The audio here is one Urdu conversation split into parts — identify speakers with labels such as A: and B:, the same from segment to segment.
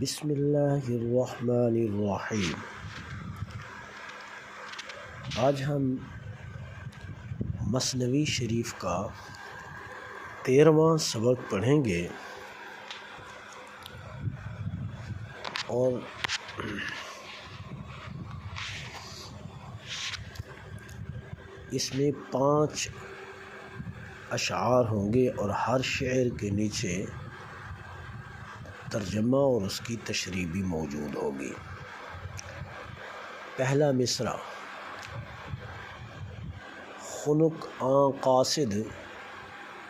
A: بسم اللہ الرحمن الرحیم۔ آج ہم مثنوی شریف کا 13واں سبق پڑھیں گے اور اس میں 5 اشعار ہوں گے اور ہر شعر کے نیچے ترجمہ اور اس کی تشریح بھی موجود ہوگی۔ پہلا مصرع: خنک آن قاصد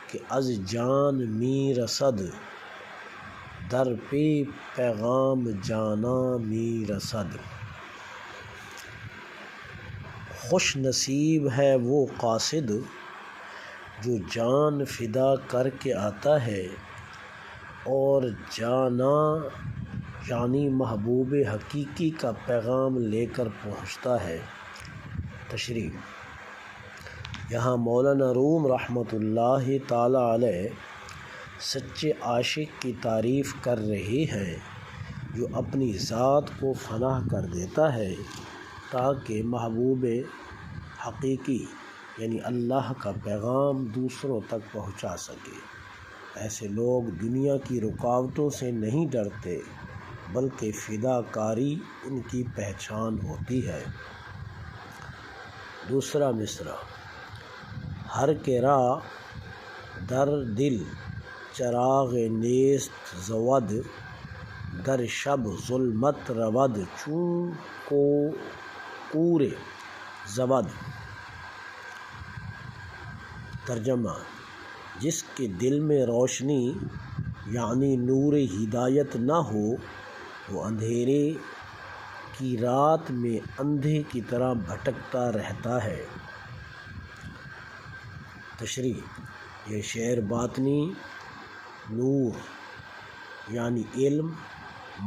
A: کہ از جان می رسد، در پی پیغام جاناں می رسد۔ خوش نصیب ہے وہ قاصد جو جان فدا کر کے آتا ہے اور جاناں یعنی محبوب حقیقی کا پیغام لے کر پہنچتا ہے۔ تشریح: یہاں مولانا روم رحمۃ اللہ تعالی علیہ سچے عاشق کی تعریف کر رہے ہیں جو اپنی ذات کو فنا کر دیتا ہے تاکہ محبوب حقیقی یعنی اللہ کا پیغام دوسروں تک پہنچا سکے۔ ایسے لوگ دنیا کی رکاوٹوں سے نہیں ڈرتے بلکہ فدا کاری ان کی پہچان ہوتی ہے۔ دوسرا مصرع: ہر کے راہ در دل چراغ نیست زود، در شب ظلمت رود چون کوره زود۔ ترجمہ: جس کے دل میں روشنی یعنی نور ہدایت نہ ہو وہ اندھیرے کی رات میں اندھے کی طرح بھٹکتا رہتا ہے۔ تشریح: یہ شعر باطنی نور یعنی علم،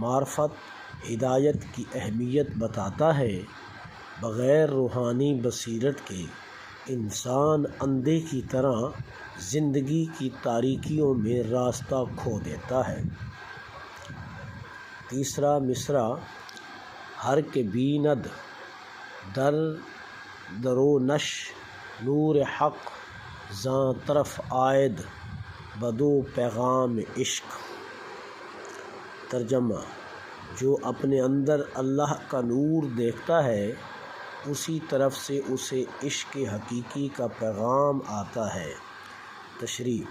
A: معرفت، ہدایت کی اہمیت بتاتا ہے۔ بغیر روحانی بصیرت کے انسان اندھے کی طرح زندگی کی تاریکیوں میں راستہ کھو دیتا ہے۔ تیسرا مصرع: ہر کے بیند در درونش نور حق، زاں طرف آید بدو پیغام عشق۔ ترجمہ: جو اپنے اندر اللہ کا نور دیکھتا ہے اسی طرف سے اسے عشق حقیقی کا پیغام آتا ہے۔ تشریح: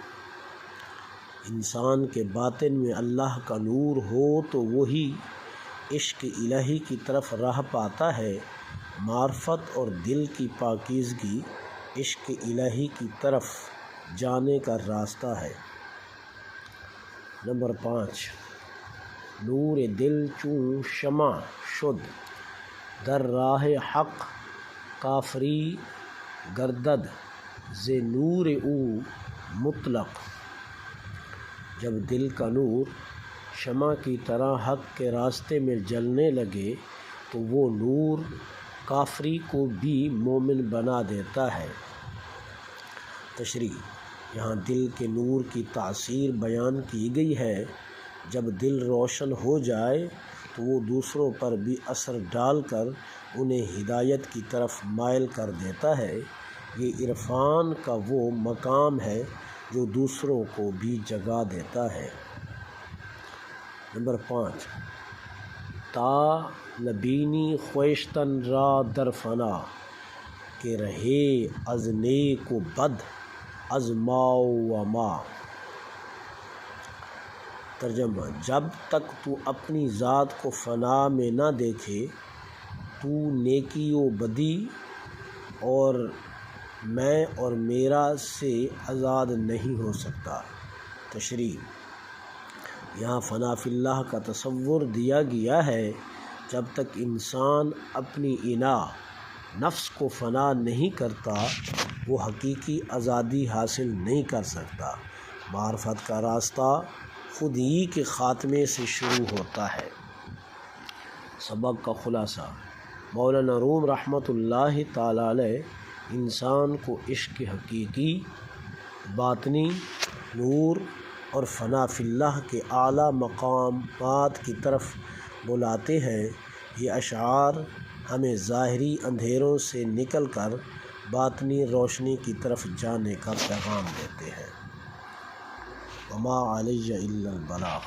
A: انسان کے باطن میں اللہ کا نور ہو تو وہی عشق الہی کی طرف راہ پاتا ہے۔ معرفت اور دل کی پاکیزگی عشق الہی کی طرف جانے کا راستہ ہے۔ نمبر 5: نور دل چون شمع شد، در راہ حق کافری گردد ز نور او مطلق۔ جب دل کا نور شمع کی طرح حق کے راستے میں جلنے لگے تو وہ نور کافری کو بھی مومن بنا دیتا ہے۔ تشریح: یہاں دل کے نور کی تاثیر بیان کی گئی ہے۔ جب دل روشن ہو جائے تو وہ دوسروں پر بھی اثر ڈال کر انہیں ہدایت کی طرف مائل کر دیتا ہے۔ یہ عرفان کا وہ مقام ہے جو دوسروں کو بھی جگا دیتا ہے۔ نمبر 5: تا نبینی خویشتن را در فنا، کہ رہے از نیک و بد از ما و ما۔ ترجمہ: جب تک تو اپنی ذات کو فنا میں نہ دیکھے تو نیکی و بدی اور میں اور میرا سے آزاد نہیں ہو سکتا۔ تشریح: یہاں فنا فی اللہ کا تصور دیا گیا ہے۔ جب تک انسان اپنی نفس کو فنا نہیں کرتا وہ حقیقی آزادی حاصل نہیں کر سکتا۔ معرفت کا راستہ خود ہی کے خاتمے سے شروع ہوتا ہے۔ سبق کا خلاصہ: مولانا روم رحمۃ اللہ تعالی علیہ انسان کو عشق حقیقی، باطنی نور اور فنا فی اللہ کے اعلیٰ مقامات کی طرف بلاتے ہیں۔ یہ اشعار ہمیں ظاہری اندھیروں سے نکل کر باطنی روشنی کی طرف جانے کا پیغام دیتے ہیں۔ وما علی الا البلاغ۔